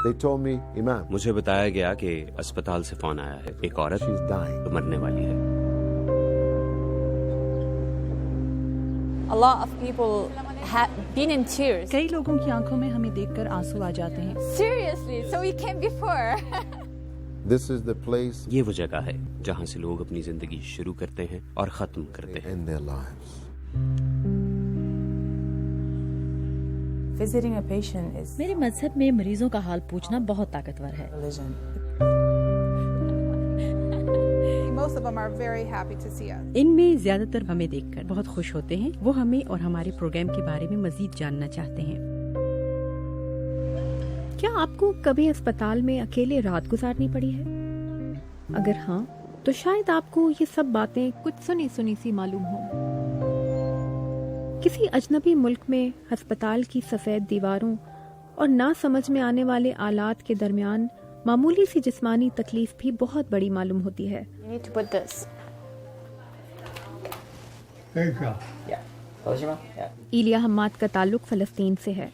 They told me, Imam, مجھے بتایا گیا کہ اسپتال سے فون آیا ہے، ایک عورت she's dying. مرنے والی ہے۔ A lot of people have been in tears. کئی لوگوں کی آنکھوں میں ہمیں دیکھ کر آنسو آ جاتے ہیں۔ Seriously, so we came before. This is the place یہ وہ جگہ ہے جہاں سے لوگ اپنی زندگی شروع کرتے ہیں اور ختم کرتے they ہیں۔ end their lives. Visiting a patient is میرے مذہب میں مریضوں کا حال پوچھنا بہت طاقتور ہے۔ religion. Most of them are very happy to see us. ان میں زیادہ تر ہمیں دیکھ کر بہت خوش ہوتے ہیں، وہ ہمیں اور ہمارے پروگرام کے بارے میں مزید جاننا چاہتے ہیں۔ کیا آپ کو کبھی اسپتال میں اکیلے رات گزارنی پڑی ہے؟ اگر ہاں تو شاید آپ کو یہ سب باتیں کچھ سنی سنی سی معلوم ہوں۔ کسی اجنبی ملک میں ہسپتال کی سفید دیواروں اور نہ سمجھ میں آنے والے آلات کے درمیان معمولی سی جسمانی تکلیف بھی بہت بڑی معلوم ہوتی ہے۔ You need to put this. ایلیا حماد کا تعلق فلسطین سے ہے۔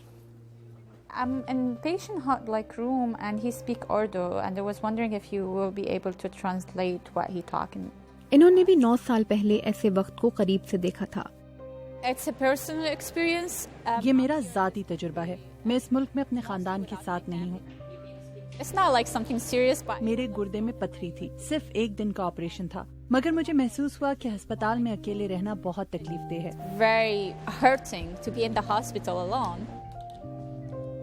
I'm in patient room and he speak Urdu and I was wondering if you will be able to translate what he talking. انہوں نے بھی 9 سال پہلے ایسے وقت کو قریب سے دیکھا تھا۔ It's a personal experience. یہ میرا ذاتی تجربہ ہے، میں اس ملک میں اپنے خاندان کے ساتھ نہیں ہوں۔ It's not like something serious, but میرے گردے میں پتھری تھی، صرف 1 دن کا آپریشن تھا، مگر مجھے محسوس ہوا کہ ہسپتال میں اکیلے رہنا بہت تکلیف دہ ہے۔ very hurting to be in the hospital alone.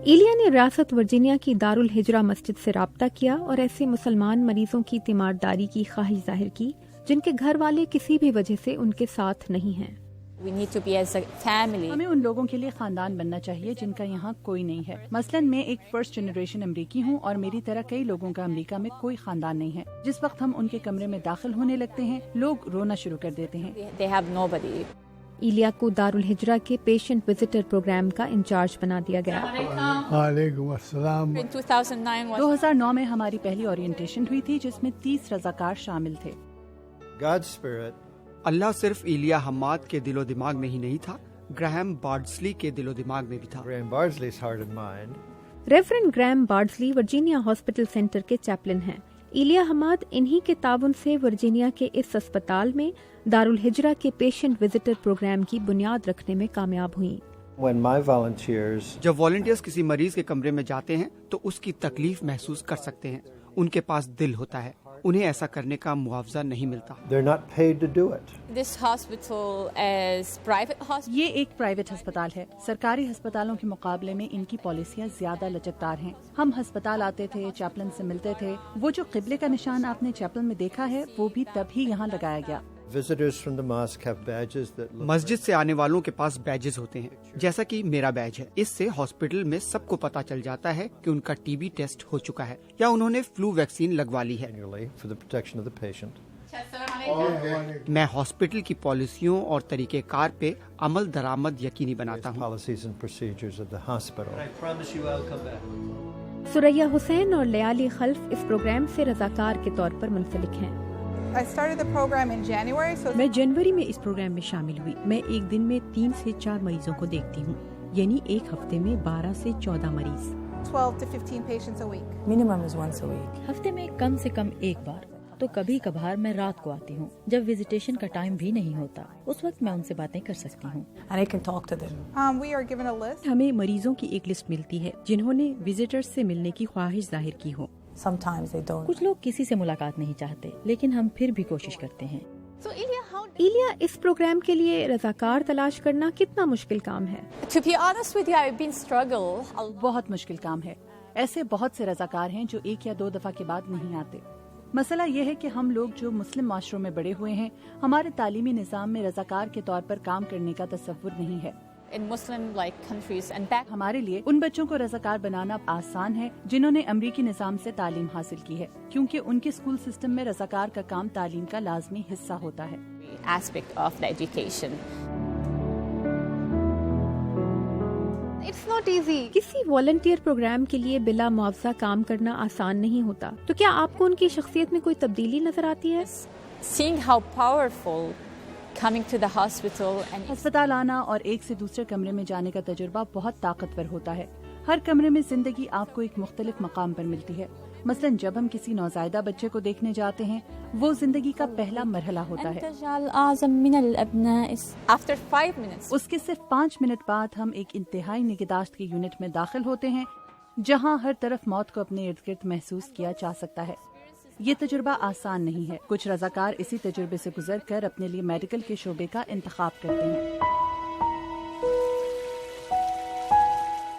ایلیا نے ریاست ورجینیا کی دارالہجرہ مسجد سے رابطہ کیا اور ایسے مسلمان مریضوں کی تیمارداری کی خواہش ظاہر کی جن کے گھر والے کسی بھی وجہ سے ان کے ساتھ نہیں ہیں۔ We need to be as a family. ہمیں ان لوگوں کے لیے خاندان بننا چاہیے جن کا یہاں کوئی نہیں ہے۔ مثلاً میں ایک فرسٹ جنریشن امریکی ہوں اور میری طرح کئی لوگوں کا امریکہ میں کوئی خاندان نہیں ہے۔ جس وقت ہم ان کے کمرے میں داخل ہونے لگتے ہیں لوگ رونا شروع کر دیتے ہیں۔ They have nobody. ایلیا کو دارالہجرہ کے پیشنٹ وزٹر پروگرام کا انچارج بنا دیا گیا۔ وعلیکم السلام۔ In 2009 was 2009 میں ہماری پہلی اورینٹیشن ہوئی تھی جس میں 30 رضاکار شامل تھے۔ God's Spirit. اللہ صرف ایلیا حماد کے دل و دماغ میں ہی نہیں تھا، گراہم بارڈسلی کے دل و دماغ میں بھی تھا۔ Graham Bardsley's heart and mind. Reverend Graham Bardsley Virginia hospital centre کے چیپلن ہیں۔ ایلیا حماد انہی کے تعاون سے ورجینیا کے اس اسپتال میں دارالہجرہ کے پیشنٹ وزٹر پروگرام کی بنیاد رکھنے میں کامیاب ہوئیں۔ When my volunteers جب والنٹیئرز کسی مریض کے کمرے میں جاتے ہیں تو اس کی تکلیف محسوس کر سکتے ہیں، ان کے پاس دل ہوتا ہے، انہیں ایسا کرنے کا معاوضہ نہیں ملتا۔ they're not paid to do it. this hospital is private hospital. یہ ایک پرائیویٹ ہسپتال ہے، سرکاری ہسپتالوں کے مقابلے میں ان کی پالیسیاں زیادہ لچکدار ہیں۔ ہم ہسپتال آتے تھے، چیپلن سے ملتے تھے، وہ جو قبلے کا نشان آپ نے چیپلن میں دیکھا ہے وہ بھی تب ہی یہاں لگایا گیا۔ Visitors from the mosque have badges that look مسجد سے آنے والوں کے پاس بیجز ہوتے ہیں، جیسا کہ میرا بیج ہے۔ اس سے ہاسپٹل میں سب کو پتا چل جاتا ہے کہ ان کا ٹی بی ٹیسٹ ہو چکا ہے یا انہوں نے فلو ویکسین لگوا لی ہے۔ annually for the protection of the patient. میں ہاسپٹل کی پالیسیوں اور طریقہ کار پہ عمل درآمد یقینی بناتا ہوں۔ Policies and procedures of the hospital. سریہ حسین اور لیالی خلف اس پروگرام سے رضاکار کے طور پر منسلک ہیں۔ I started the program in January, so میں جنوری میں اس پروگرام میں شامل ہوئی۔ میں ایک دن میں 3 سے 4 مریضوں کو دیکھتی ہوں، یعنی ایک ہفتے میں 12 سے 14 مریض۔ 12 to 15 patients a week. Minimum is once a week. ہفتے میں کم سے کم ایک بار، تو کبھی کبھار میں رات کو آتی ہوں جب وزیٹیشن کا ٹائم بھی نہیں ہوتا، اس وقت میں ان سے باتیں کر سکتی ہوں۔ And I can talk to them. We are given a list. ہمیں مریضوں کی ایک لسٹ ملتی ہے جنہوں نے وزٹرز سے ملنے کی خواہش ظاہر کی ہو۔ Sometimes they don't. کچھ لوگ کسی سے ملاقات نہیں چاہتے، لیکن ہم پھر بھی کوشش کرتے ہیں۔ So Ilya, how? ایلیا، اس پروگرام کے لیے رضاکار تلاش کرنا کتنا مشکل کام ہے؟ To be honest with you, I've been struggle a lot. بہت مشکل کام ہے، ایسے بہت سے رضاکار ہیں جو 1 یا 2 دفعہ کے بعد نہیں آتے۔ مسئلہ یہ ہے کہ ہم لوگ جو مسلم معاشروں میں بڑے ہوئے ہیں، ہمارے تعلیمی نظام میں رضاکار کے طور پر کام کرنے کا تصور نہیں ہے۔ in Muslim countries and back. ہمارے لیے ان بچوں کو رضاکار بنانا آسان ہے جنہوں نے امریکی نظام سے تعلیم حاصل کی ہے، کیونکہ ان کے اسکول سسٹم میں رضاکار کا کام تعلیم کا لازمی حصہ ہوتا ہے۔ aspect of the education. It's not easy. کسی والنٹیئر پروگرام کے لیے بلا معاوضہ کام کرنا آسان نہیں ہوتا، تو کیا آپ کو ان کی شخصیت میں کوئی تبدیلی نظر آتی ہے؟ Seeing how powerful coming to the hospital and ہسپتال آنا اور ایک سے دوسرے کمرے میں جانے کا تجربہ بہت طاقتور ہوتا ہے۔ ہر کمرے میں زندگی آپ کو ایک مختلف مقام پر ملتی ہے. مثلاً جب ہم کسی نوزائیدہ بچے کو دیکھنے جاتے ہیں وہ زندگی کا پہلا مرحلہ ہوتا ہے. After 5 minutes. اس کے صرف 5 منٹ بعد ہم ایک انتہائی نگہداشت کے یونٹ میں داخل ہوتے ہیں جہاں ہر طرف موت کو اپنے ارد گرد محسوس کیا جا سکتا ہے. یہ تجربہ آسان نہیں ہے. کچھ رضاکار اسی تجربے سے گزر کر اپنے لیے میڈیکل کے شعبے کا انتخاب کرتے ہیں.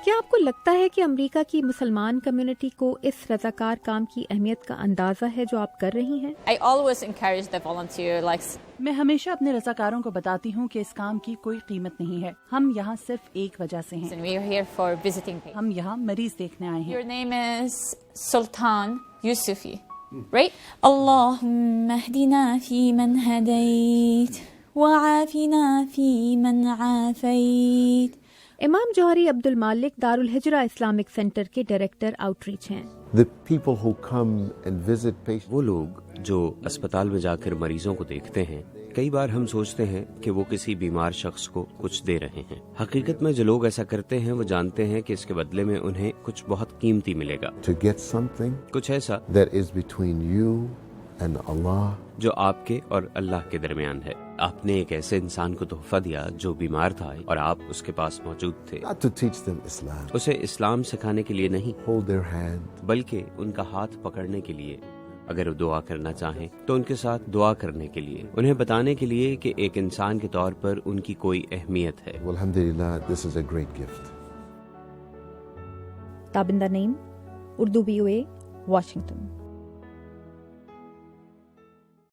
کیا آپ کو لگتا ہے کہ امریکہ کی مسلمان کمیونٹی کو اس رضاکار کام کی اہمیت کا اندازہ ہے جو آپ کر رہی ہیں؟ I always encourage the volunteer, میں ہمیشہ اپنے رضاکاروں کو بتاتی ہوں کہ اس کام کی کوئی قیمت نہیں ہے. ہم یہاں صرف ایک وجہ سے ہیں. we are here for visiting patients. ہم یہاں مریض دیکھنے آئے ہیں. Your name is Sultan Yusufi, right? اللهم اهدنا فيمن هديت وعافنا فيمن عافيت. امام جوہری عبد المالک دارالہجرہ اسلامک سینٹر کے ڈائریکٹر آؤٹ ریچ ہیں. The people who come and visit patients. وہ لوگ جو اسپتال میں جا کر مریضوں کو دیکھتے ہیں کئی بار ہم سوچتے ہیں کہ وہ کسی بیمار شخص کو کچھ دے رہے ہیں. حقیقت میں جو لوگ ایسا کرتے ہیں وہ جانتے ہیں کہ اس کے بدلے میں انہیں کچھ بہت قیمتی ملے گا. To get something کچھ ایسا that is between you and Allah. جو آپ کے اور اللہ کے درمیان ہے. آپ نے ایک ایسے انسان کو تحفہ دیا جو بیمار تھا اور آپ اس کے پاس موجود تھے. Not to teach them Islam. اسے اسلام سکھانے کے لیے نہیں Hold their hand. بلکہ ان کا ہاتھ پکڑنے کے لیے. اگر وہ دعا کرنا چاہیں تو ان کے ساتھ دعا کرنے کے لیے. انہیں بتانے کے لیے کہ ایک انسان کے طور پر ان کی کوئی اہمیت ہے. Alhamdulillah, this is a great gift. Tabinda Naeem, Urdu VOA، Washington.